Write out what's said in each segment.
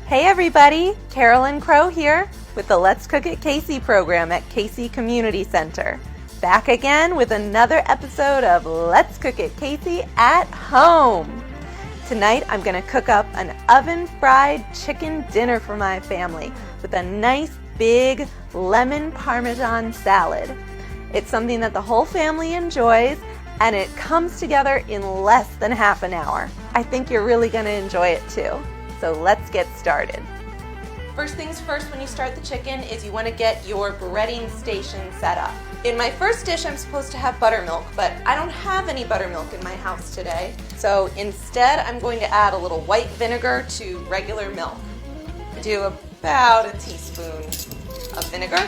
Hey everybody, Carolyn Crow here with the Let's Cook It Casey program at Casey Community Center. Back again with another episode of Let's Cook It Casey at home. Tonight I'm going to cook up an oven-fried chicken dinner for my family with a nice big lemon parmesan salad. It's something that the whole family enjoys and it comes together in less than half an hour. I think you're really going to enjoy it too. So let's get started. First things first, when you start the chicken is you want to get your breading station set up. In my first dish, I'm supposed to have buttermilk, but I don't have any buttermilk in my house today. So instead, I'm going to add a little white vinegar to regular milk. I do about a teaspoon of vinegar.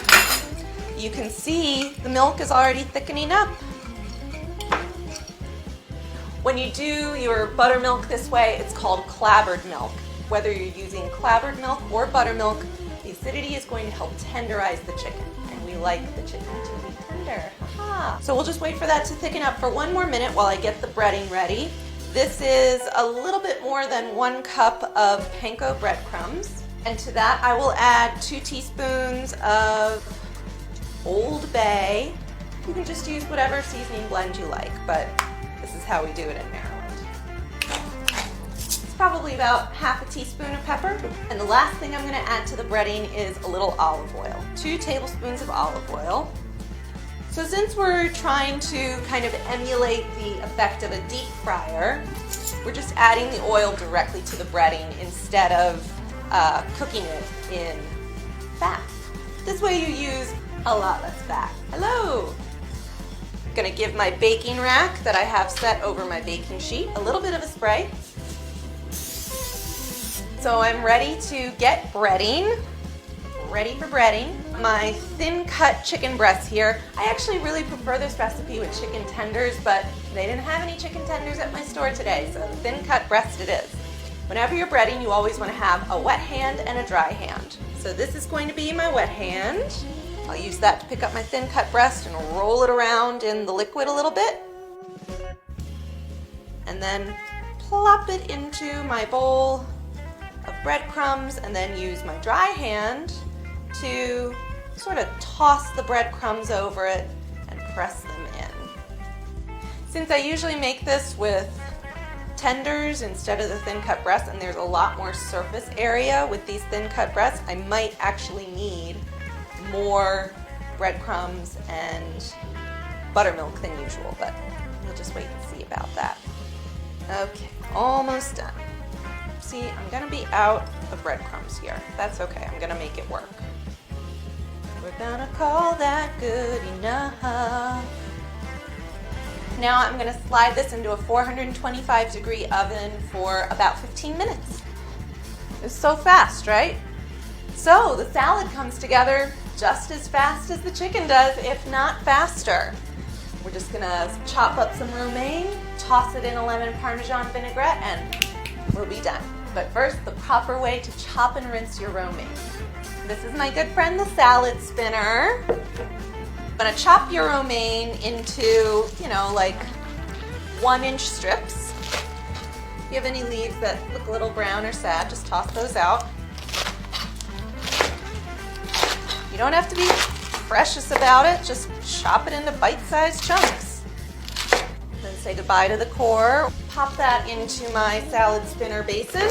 You can see the milk is already thickening up. When you do your buttermilk this way, it's called clabbered milk. Whether you're using clabbered milk or buttermilk, the acidity is going to help tenderize the chicken. And we like the chicken to be tender. Aha. So we'll just wait for that to thicken up for one more minute while I get the breading ready. This is a little bit more than 1 cup of panko breadcrumbs. And to that I will add 2 teaspoons of Old Bay. You can just use whatever seasoning blend you like, but this is how we do it in Maryland. Probably about half a teaspoon of pepper. And the last thing I'm going to add to the breading is a little olive oil. 2 tablespoons of olive oil. So since we're trying to kind of emulate the effect of a deep fryer, we're just adding the oil directly to the breading instead of cooking it in fat. This way you use a lot less fat. Hello! I'm going to give my baking rack that I have set over my baking sheet a little bit of a spray. So I'm ready to get breading, ready for breading. My thin cut chicken breasts here. I actually really prefer this recipe with chicken tenders, but they didn't have any chicken tenders at my store today, so thin cut breast it is. Whenever you're breading, you always want to have a wet hand and a dry hand. So this is going to be my wet hand. I'll use that to pick up my thin cut breast and roll it around in the liquid a little bit. And then plop it into my bowl of breadcrumbs, and then use my dry hand to sort of toss the breadcrumbs over it and press them in. Since I usually make this with tenders instead of the thin cut breasts, and there's a lot more surface area with these thin cut breasts, I might actually need more breadcrumbs and buttermilk than usual, but we'll just wait and see about that. Okay, almost done. See, I'm going to be out of breadcrumbs here. That's okay. I'm going to make it work. We're going to call that good enough. Now I'm going to slide this into a 425 degree oven for about 15 minutes. It's so fast, right? So the salad comes together just as fast as the chicken does, if not faster. We're just going to chop up some romaine, toss it in a lemon parmesan vinaigrette, and we'll be done. But first, the proper way to chop and rinse your romaine. This is my good friend, the salad spinner. I'm gonna chop your romaine into, like 1-inch strips. If you have any leaves that look a little brown or sad, just toss those out. You don't have to be precious about it, just chop it into bite-sized chunks. Then say goodbye to the core. Pop that into my salad spinner basin.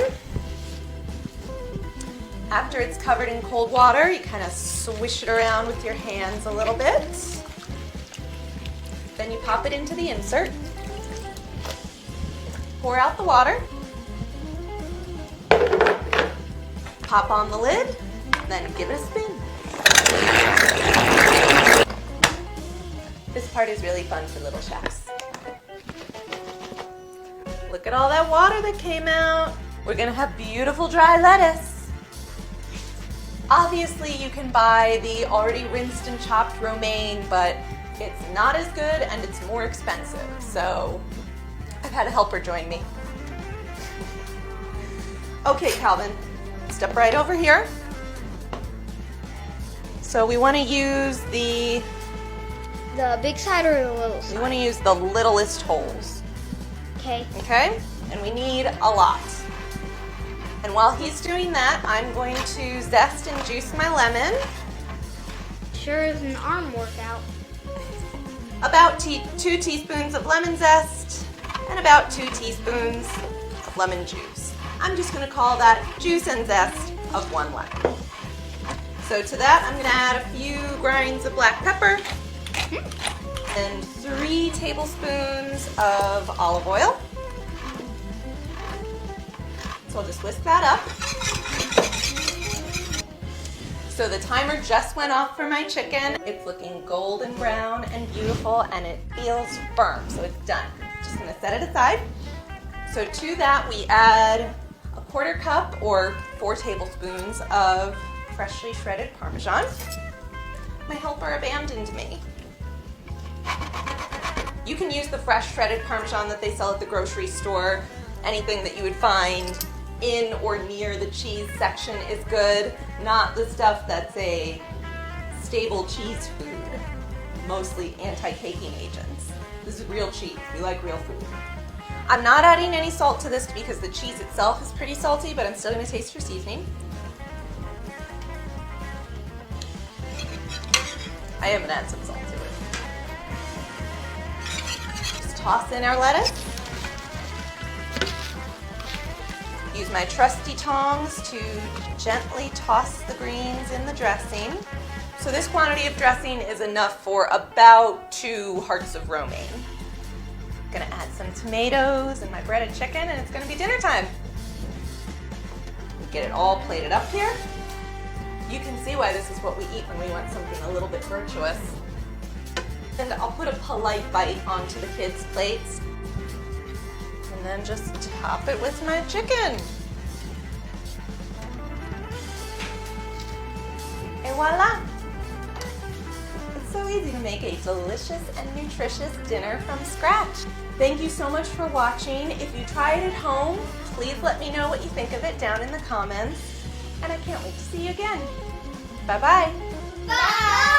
After it's covered in cold water, you kind of swish it around with your hands a little bit. Then you pop it into the insert. Pour out the water. Pop on the lid, then give it a spin. This part is really fun for little chefs. Look at all that water that came out. We're gonna have beautiful dry lettuce. Obviously you can buy the already rinsed and chopped romaine, but it's not as good and it's more expensive. So I've had a helper join me. Okay, Calvin, step right over here. So we want to use the big side or the little side? We want to use the littlest holes. Okay. Okay? And we need a lot. And while he's doing that, I'm going to zest and juice my lemon. Sure is an arm workout. About 2 teaspoons of lemon zest and about 2 teaspoons of lemon juice. I'm just going to call that juice and zest of 1 lemon. So to that, I'm going to add a few grinds of black pepper and 3 tablespoons of olive oil. So I'll just whisk that up. So the timer just went off for my chicken. It's looking golden brown and beautiful, and it feels firm, so it's done. Just gonna set it aside. So to that, we add a 1/4 cup or 4 tablespoons of freshly shredded Parmesan. My helper abandoned me. You can use the fresh shredded Parmesan that they sell at the grocery store. Anything that you would find in or near the cheese section is good, not the stuff that's a stable cheese food, mostly anti-caking agents. This is real cheese. We like real food. I'm not adding any salt to this because the cheese itself is pretty salty, but I'm still going to taste for seasoning. I am going to add some salt to it. Just toss in our lettuce. Use my trusty tongs to gently toss the greens in the dressing. So this quantity of dressing is enough for about 2 hearts of romaine. I'm gonna add some tomatoes and my breaded chicken, and it's gonna be dinner time. Get it all plated up here. You can see why this is what we eat when we want something a little bit virtuous. And I'll put a polite bite onto the kids' plates. And then just top it with my chicken. Et voila! It's so easy to make a delicious and nutritious dinner from scratch. Thank you so much for watching. If you try it at home, please let me know what you think of it down in the comments. And I can't wait to see you again. Bye-bye. Bye!